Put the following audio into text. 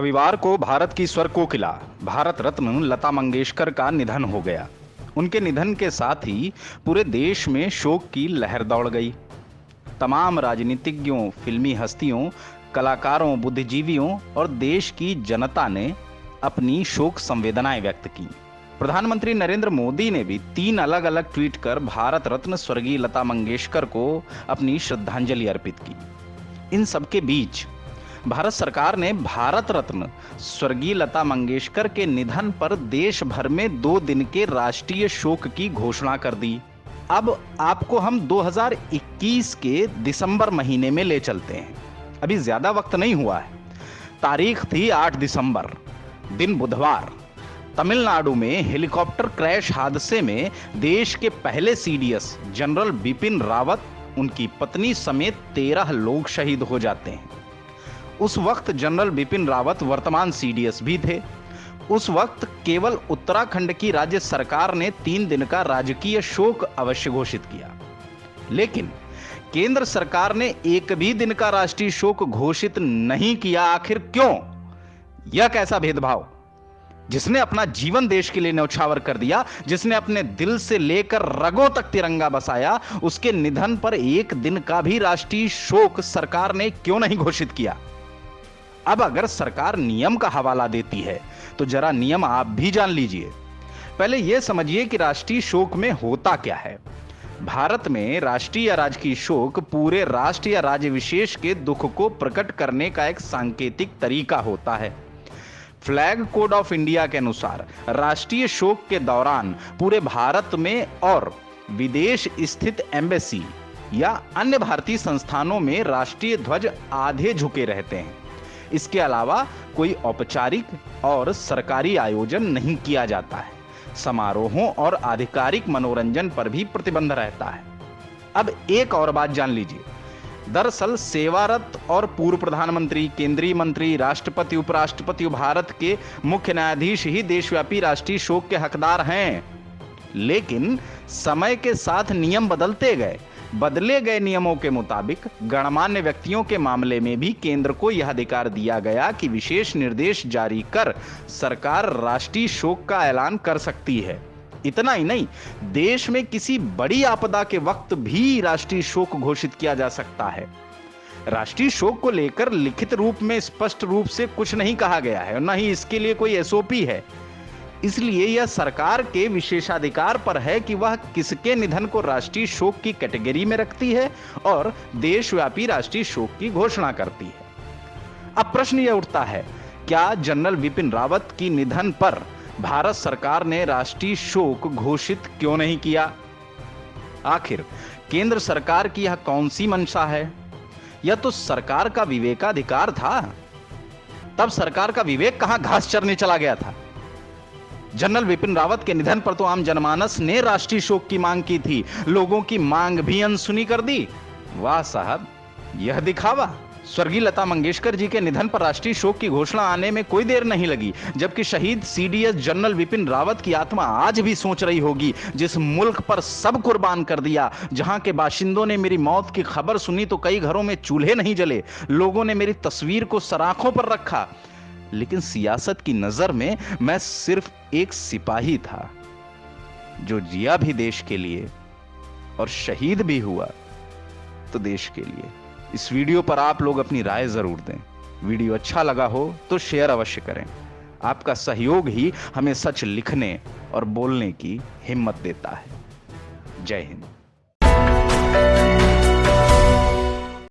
रविवार को भारत की स्वर कोकिला भारत रत्न लता मंगेशकर का निधन हो गया। उनके निधन के साथ ही पूरे देश में शोक की लहर दौड़ गई। तमाम राजनीतिज्ञों, फिल्मी हस्तियों, कलाकारों, बुद्धिजीवियों और देश की जनता ने अपनी शोक संवेदनाएं व्यक्त की। प्रधानमंत्री नरेंद्र मोदी ने भी 3 अलग अलग ट्वीट कर भारत रत्न स्वर्गीय लता मंगेशकर को अपनी श्रद्धांजलि अर्पित की। इन सबके बीच भारत सरकार ने भारत रत्न स्वर्गीय लता मंगेशकर के निधन पर देश भर में 2 दिन के राष्ट्रीय शोक की घोषणा कर दी। अब आपको हम 2021 के दिसंबर महीने में ले चलते हैं। अभी ज्यादा वक्त नहीं हुआ है। तारीख थी 8 दिसंबर, दिन बुधवार। तमिलनाडु में हेलीकॉप्टर क्रैश हादसे में देश के पहले सीडीएस जनरल बिपिन रावत, उनकी पत्नी समेत 13 लोग शहीद हो जाते हैं। उस वक्त जनरल बिपिन रावत वर्तमान सीडीएस भी थे। उस वक्त केवल उत्तराखंड की राज्य सरकार ने 3 दिन का राजकीय शोक अवश्य घोषित किया, लेकिन केंद्र सरकार ने एक भी दिन का राष्ट्रीय शोक घोषित नहीं किया। आखिर क्यों? यह कैसा भेदभाव? जिसने अपना जीवन देश के लिए न्यौछावर कर दिया, जिसने अपने दिल से लेकर रगों तक तिरंगा बसाया, उसके निधन पर एक दिन का भी राष्ट्रीय शोक सरकार ने क्यों नहीं घोषित किया? अब अगर सरकार नियम का हवाला देती है तो जरा नियम आप भी जान लीजिए। पहले यह समझिए कि राष्ट्रीय शोक में होता क्या है। भारत में राष्ट्रीय या राजकीय शोक पूरे राष्ट्र या राज्य विशेष के दुख को प्रकट करने का एक सांकेतिक तरीका होता है। फ्लैग कोड ऑफ इंडिया के अनुसार राष्ट्रीय शोक के दौरान पूरे भारत में और विदेश स्थित एम्बेसी या अन्य भारतीय संस्थानों में राष्ट्रीय ध्वज आधे झुके रहते हैं। इसके अलावा कोई औपचारिक और सरकारी आयोजन नहीं किया जाता है। समारोहों और आधिकारिक मनोरंजन पर भी प्रतिबंध रहता है। अब एक और बात जान लीजिए। दरअसल सेवारत और पूर्व प्रधानमंत्री, केंद्रीय मंत्री, राष्ट्रपति, उपराष्ट्रपति भारत के मुख्य न्यायाधीश ही देशव्यापी राष्ट्रीय शोक के हकदार हैं। लेकिन समय के साथ नियम बदलते गए। बदले गए नियमों के मुताबिक गणमान्य व्यक्तियों के मामले में भी केंद्र को यह अधिकार दिया गया कि विशेष निर्देश जारी कर सरकार राष्ट्रीय शोक का ऐलान कर सकती है। इतना ही नहीं, देश में किसी बड़ी आपदा के वक्त भी राष्ट्रीय शोक घोषित किया जा सकता है। राष्ट्रीय शोक को लेकर लिखित रूप में स्पष्ट रूप से कुछ नहीं कहा गया है और न ही इसके लिए कोई एसओपी है। इसलिए यह सरकार के विशेषाधिकार पर है कि वह किसके निधन को राष्ट्रीय शोक की कैटेगरी में रखती है और देशव्यापी राष्ट्रीय शोक की घोषणा करती है। अब प्रश्न यह उठता है, क्या जनरल बिपिन रावत की निधन पर भारत सरकार ने राष्ट्रीय शोक घोषित क्यों नहीं किया? आखिर केंद्र सरकार की यह कौन सी मंशा है? यह तो सरकार का विवेकाधिकार था। तब सरकार का विवेक कहां घास चरने चला गया था? जनरल बिपिन रावत के निधन पर तो आम जनमानस ने राष्ट्रीय शोक की मांग की थी। लोगों की मांग भी अनसुनी कर दी। वाह साहब, यह दिखावा। स्वर्गीय लता मंगेशकर जी के निधन पर राष्ट्रीय शोक की घोषणा आने में कोई देर नहीं लगी, जबकि शहीद सीडीएस जनरल बिपिन रावत की आत्मा आज भी सोच रही होगी, जिस मुल्क पर सब कुर्बान कर दिया, जहां के बाशिंदों ने मेरी मौत की खबर सुनी तो कई घरों में चूल्हे नहीं जले, लोगों ने मेरी तस्वीर को सराखों पर रखा, लेकिन सियासत की नजर में मैं सिर्फ एक सिपाही था जो जिया भी देश के लिए और शहीद भी हुआ तो देश के लिए। इस वीडियो पर आप लोग अपनी राय जरूर दें। वीडियो अच्छा लगा हो तो शेयर अवश्य करें। आपका सहयोग ही हमें सच लिखने और बोलने की हिम्मत देता है। जय हिंद।